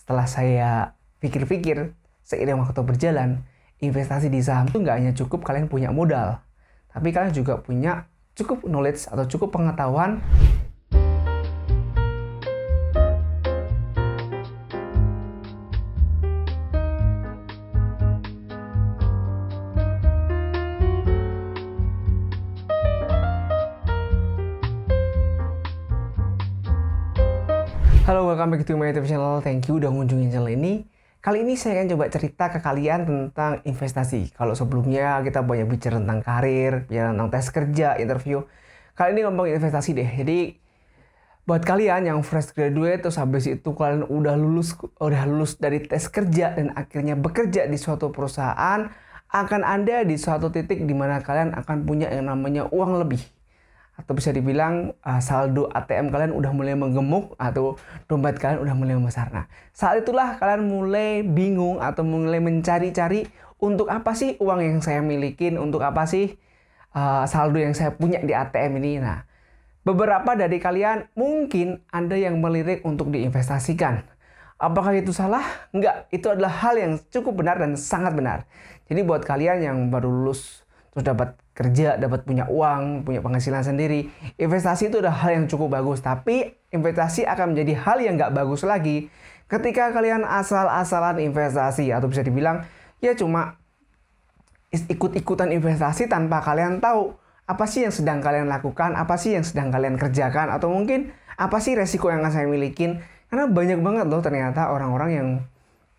Setelah saya pikir-pikir, seiring waktu berjalan, investasi di saham itu nggak hanya cukup kalian punya modal, tapi kalian juga punya cukup knowledge atau cukup pengetahuan. Halo, welcome back to my YouTube channel. Thank you udah ngunjungin channel ini. Kali ini saya akan coba cerita ke kalian tentang investasi. Kalau sebelumnya kita banyak bicara tentang karir, bicara tentang tes kerja, interview. Kali ini ngomong investasi deh. Jadi buat kalian yang fresh graduate terus habis itu kalian udah lulus dari tes kerja dan akhirnya bekerja di suatu perusahaan, akan ada di suatu titik di mana kalian akan punya yang namanya uang lebih. Atau bisa dibilang saldo ATM kalian udah mulai menggemuk atau dompet kalian udah mulai membesar. Nah, saat itulah kalian mulai bingung atau mulai mencari-cari untuk apa sih uang yang saya milikin, untuk apa sih saldo yang saya punya di ATM ini. Nah, beberapa dari kalian mungkin ada yang melirik untuk diinvestasikan. Apakah itu salah? Enggak, itu adalah hal yang cukup benar dan sangat benar. Jadi buat kalian yang baru lulus terus dapat kerja, dapat punya uang, punya penghasilan sendiri, investasi itu udah hal yang cukup bagus. Tapi investasi akan menjadi hal yang nggak bagus lagi ketika kalian asal-asalan investasi, atau bisa dibilang ya cuma ikut-ikutan investasi tanpa kalian tahu apa sih yang sedang kalian lakukan, apa sih yang sedang kalian kerjakan, atau mungkin apa sih resiko yang akan saya milikin. Karena banyak banget loh ternyata orang-orang yang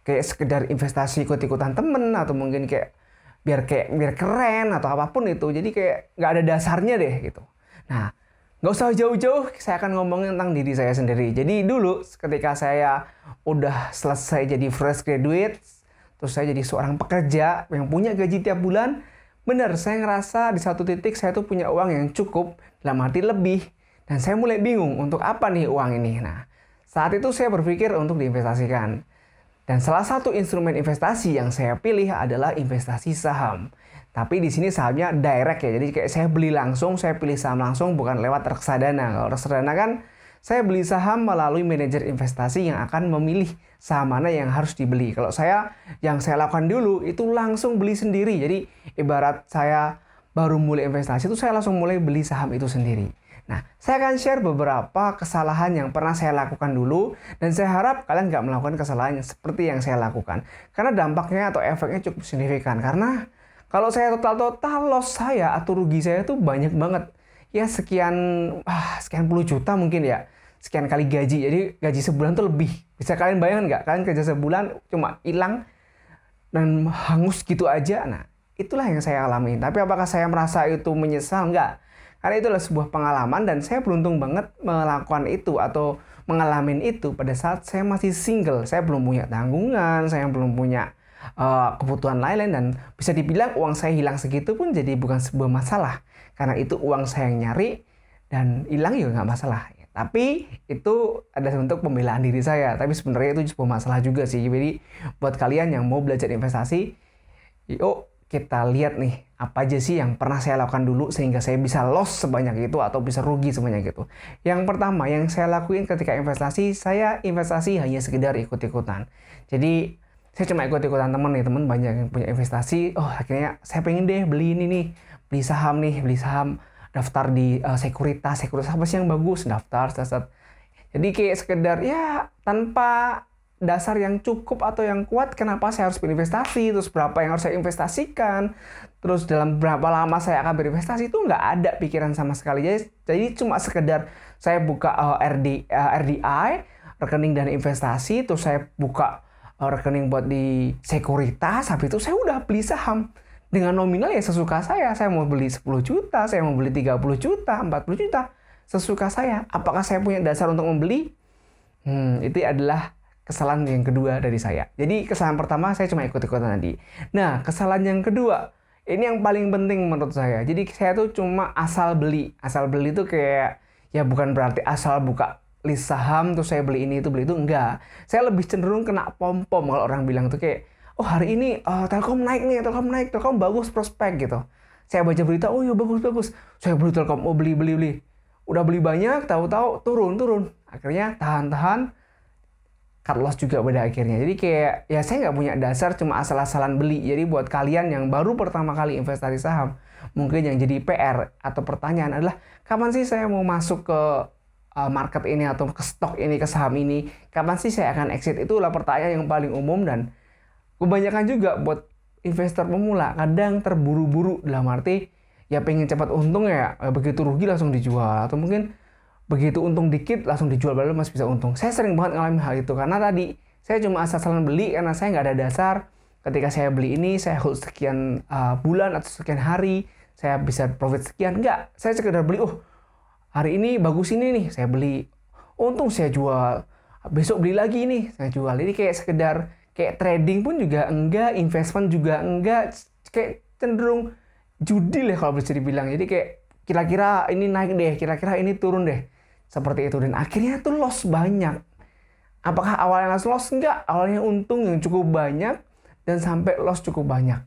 kayak sekedar investasi ikut-ikutan temen, atau mungkin kayak biar keren atau apapun itu. Jadi kayak nggak ada dasarnya deh gitu. Nah, nggak usah jauh-jauh, saya akan ngomongin tentang diri saya sendiri. Jadi dulu ketika saya udah selesai jadi fresh graduate, terus saya jadi seorang pekerja yang punya gaji tiap bulan, bener saya ngerasa di satu titik saya tuh punya uang yang cukup, dalam arti lebih, dan saya mulai bingung untuk apa nih uang ini. Nah, saat itu saya berpikir untuk diinvestasikan. Dan salah satu instrumen investasi yang saya pilih adalah investasi saham. Tapi di sini sahamnya direct ya. Jadi kayak saya beli langsung, saya pilih saham langsung, bukan lewat reksadana. Kalau reksadana kan saya beli saham melalui manajer investasi yang akan memilih saham mana yang harus dibeli. Kalau saya, yang saya lakukan dulu itu langsung beli sendiri. Jadi ibarat saya baru mulai investasi itu saya langsung mulai beli saham itu sendiri. Nah, saya akan share beberapa kesalahan yang pernah saya lakukan dulu, dan saya harap kalian nggak melakukan kesalahan seperti yang saya lakukan. Karena dampaknya atau efeknya cukup signifikan. Karena kalau saya total loss saya atau rugi saya itu banyak banget. Ya sekian puluh juta mungkin ya. Sekian kali gaji. Jadi gaji sebulan tuh lebih. Bisa kalian bayangkan nggak? Kalian kerja sebulan cuma hilang dan hangus gitu aja. Nah, itulah yang saya alami. Tapi apakah saya merasa itu menyesal? Nggak. Karena itu adalah sebuah pengalaman dan saya beruntung banget melakukan itu atau mengalami itu pada saat saya masih single. Saya belum punya tanggungan, saya belum punya kebutuhan lain-lain, dan bisa dibilang uang saya hilang segitu pun jadi bukan sebuah masalah. Karena itu uang saya yang nyari dan hilang juga nggak masalah. Tapi itu ada bentuk pembelaan diri saya. Tapi sebenarnya itu sebuah masalah juga sih. Jadi buat kalian yang mau belajar investasi, yuk kita lihat nih, apa aja sih yang pernah saya lakukan dulu sehingga saya bisa loss sebanyak itu atau bisa rugi sebanyak itu. Yang pertama yang saya lakuin ketika investasi, saya investasi hanya sekedar ikut-ikutan. Jadi saya cuma ikut-ikutan teman nih, teman banyak yang punya investasi. Oh, akhirnya saya pengen deh beli ini nih, beli saham, daftar di sekuritas apa sih yang bagus, daftar. Jadi kayak sekedar ya tanpa dasar yang cukup atau yang kuat, kenapa saya harus berinvestasi, terus berapa yang harus saya investasikan, terus dalam berapa lama saya akan berinvestasi, itu nggak ada pikiran sama sekali. Jadi cuma sekedar saya buka RDI, rekening dana investasi, terus saya buka rekening buat di sekuritas, habis itu saya udah beli saham dengan nominal ya sesuka saya mau beli 10 juta, saya mau beli 30 juta, 40 juta, sesuka saya. Apakah saya punya dasar untuk membeli? Itu adalah kesalahan yang kedua dari saya. Jadi kesalahan pertama saya cuma ikut-ikutan tadi. Nah, kesalahan yang kedua, ini yang paling penting menurut saya. Jadi saya tuh cuma asal beli. Asal beli itu kayak, ya bukan berarti asal buka list saham terus saya beli ini itu beli itu, enggak. Saya lebih cenderung kena pom-pom kalau orang bilang tuh kayak, oh hari ini Telkom naik nih, Telkom bagus prospek gitu. Saya baca berita, oh iya bagus. Saya beli Telkom, oh beli. Udah beli banyak, tahu-tahu turun. Akhirnya tahan. cut loss juga pada akhirnya. Jadi kayak ya saya nggak punya dasar, cuma asal-asalan beli. Jadi buat kalian yang baru pertama kali investasi saham, mungkin yang jadi PR atau pertanyaan adalah kapan sih saya mau masuk ke market ini atau ke stok ini, ke saham ini, kapan sih saya akan exit? Itulah pertanyaan yang paling umum dan kebanyakan juga buat investor pemula kadang terburu-buru, dalam arti ya pengen cepat untung ya begitu rugi langsung dijual, atau mungkin begitu untung dikit langsung dijual padahal masih bisa untung. Saya sering banget ngalamin hal itu karena tadi saya cuma asal-asalan beli karena saya nggak ada dasar. Ketika saya beli ini saya hold sekian bulan atau sekian hari saya bisa profit sekian. Enggak, saya sekedar beli, hari ini bagus ini nih saya beli, untung saya jual, besok beli lagi nih saya jual. Jadi kayak sekedar kayak trading pun juga enggak, investment juga enggak, kayak cenderung judi lah kalau bisa dibilang. Jadi kayak kira-kira ini naik deh, kira-kira ini turun deh. Seperti itu, dan akhirnya tuh loss banyak. Apakah awalnya loss? Enggak, awalnya untung yang cukup banyak dan sampai loss cukup banyak.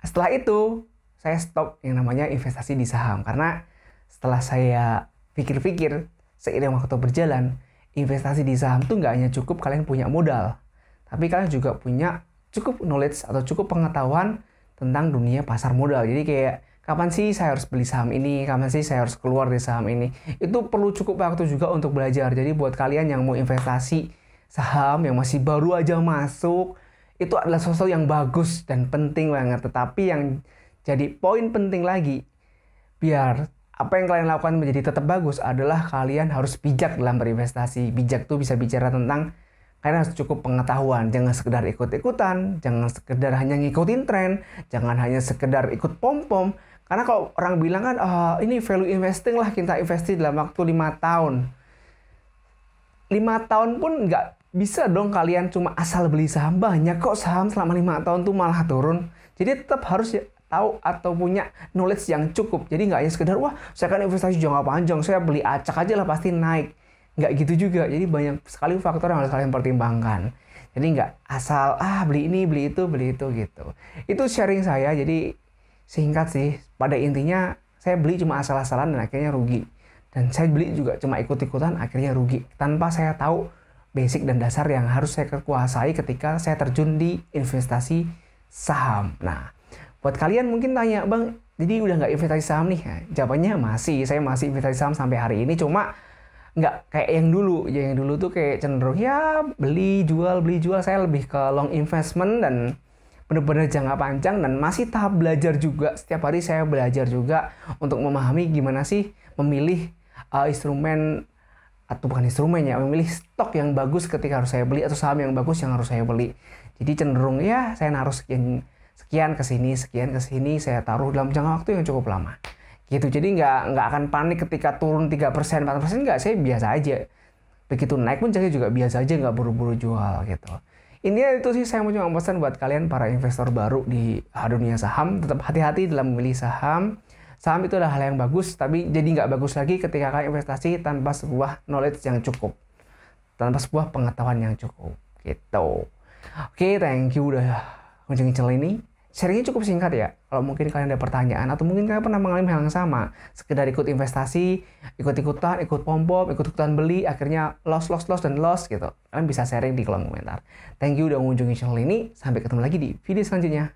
Setelah itu saya stop yang namanya investasi di saham, karena setelah saya pikir-pikir seiring waktu berjalan, investasi di saham tuh nggak hanya cukup kalian punya modal, tapi kalian juga punya cukup knowledge atau cukup pengetahuan tentang dunia pasar modal. Jadi kayak kapan sih saya harus beli saham ini, kapan sih saya harus keluar dari saham ini. Itu perlu cukup waktu juga untuk belajar. Jadi buat kalian yang mau investasi saham, yang masih baru aja masuk, itu adalah sesuatu yang bagus dan penting banget. Tetapi yang jadi poin penting lagi, biar apa yang kalian lakukan menjadi tetap bagus adalah kalian harus bijak dalam berinvestasi. Bijak tuh bisa bicara tentang kalian harus cukup pengetahuan, jangan sekedar ikut-ikutan, jangan sekedar hanya ngikutin tren, jangan hanya sekedar ikut pom-pom. Karena kalau orang bilang kan, ini value investing lah, kita investasi dalam waktu 5 tahun. 5 tahun pun nggak bisa dong kalian cuma asal beli saham. Banyak kok saham selama 5 tahun tuh malah turun. Jadi tetap harus tahu atau punya knowledge yang cukup. Jadi nggak hanya sekedar, wah saya kan investasi jangka panjang, saya beli acak aja lah pasti naik. Nggak gitu juga. Jadi banyak sekali faktor yang harus kalian pertimbangkan. Jadi nggak asal, beli ini, beli itu gitu. Itu sharing saya, jadi singkat sih, pada intinya saya beli cuma asal-asalan dan akhirnya rugi. Dan saya beli juga cuma ikut-ikutan, akhirnya rugi. Tanpa saya tahu basic dan dasar yang harus saya kuasai ketika saya terjun di investasi saham. Nah, buat kalian mungkin tanya, Bang, jadi udah nggak investasi saham nih? Nah, jawabannya masih, saya masih investasi saham sampai hari ini, cuma nggak kayak yang dulu. Yang dulu tuh kayak cenderung ya beli jual, saya lebih ke long investment dan benar-benar jangka panjang, dan masih tahap belajar juga. Setiap hari saya belajar juga untuk memahami gimana sih memilih instrumen, atau bukan instrumen ya, memilih stok yang bagus ketika harus saya beli, atau saham yang bagus yang harus saya beli. Jadi cenderung ya saya naruh sekian ke sini, saya taruh dalam jangka waktu yang cukup lama. Gitu. Jadi nggak akan panik ketika turun 3%, 4%, nggak, saya biasa aja. Begitu naik pun saya juga biasa aja, nggak buru-buru jual gitu. Intinya itu sih, saya mau cuma pesan buat kalian para investor baru di dunia saham, tetap hati-hati dalam memilih saham. Saham itu adalah hal yang bagus, tapi jadi nggak bagus lagi ketika kalian investasi tanpa sebuah knowledge yang cukup, tanpa sebuah pengetahuan yang cukup gitu. Oke, thank you udah kunjungi channel ini. Sharingnya cukup singkat ya. Kalau mungkin kalian ada pertanyaan atau mungkin kalian pernah mengalami hal yang sama, sekedar ikut investasi, ikut-ikutan, ikut pom-pom, ikut-ikutan beli, akhirnya loss gitu. Kalian bisa sharing di kolom komentar. Thank you udah mengunjungi channel ini. Sampai ketemu lagi di video selanjutnya.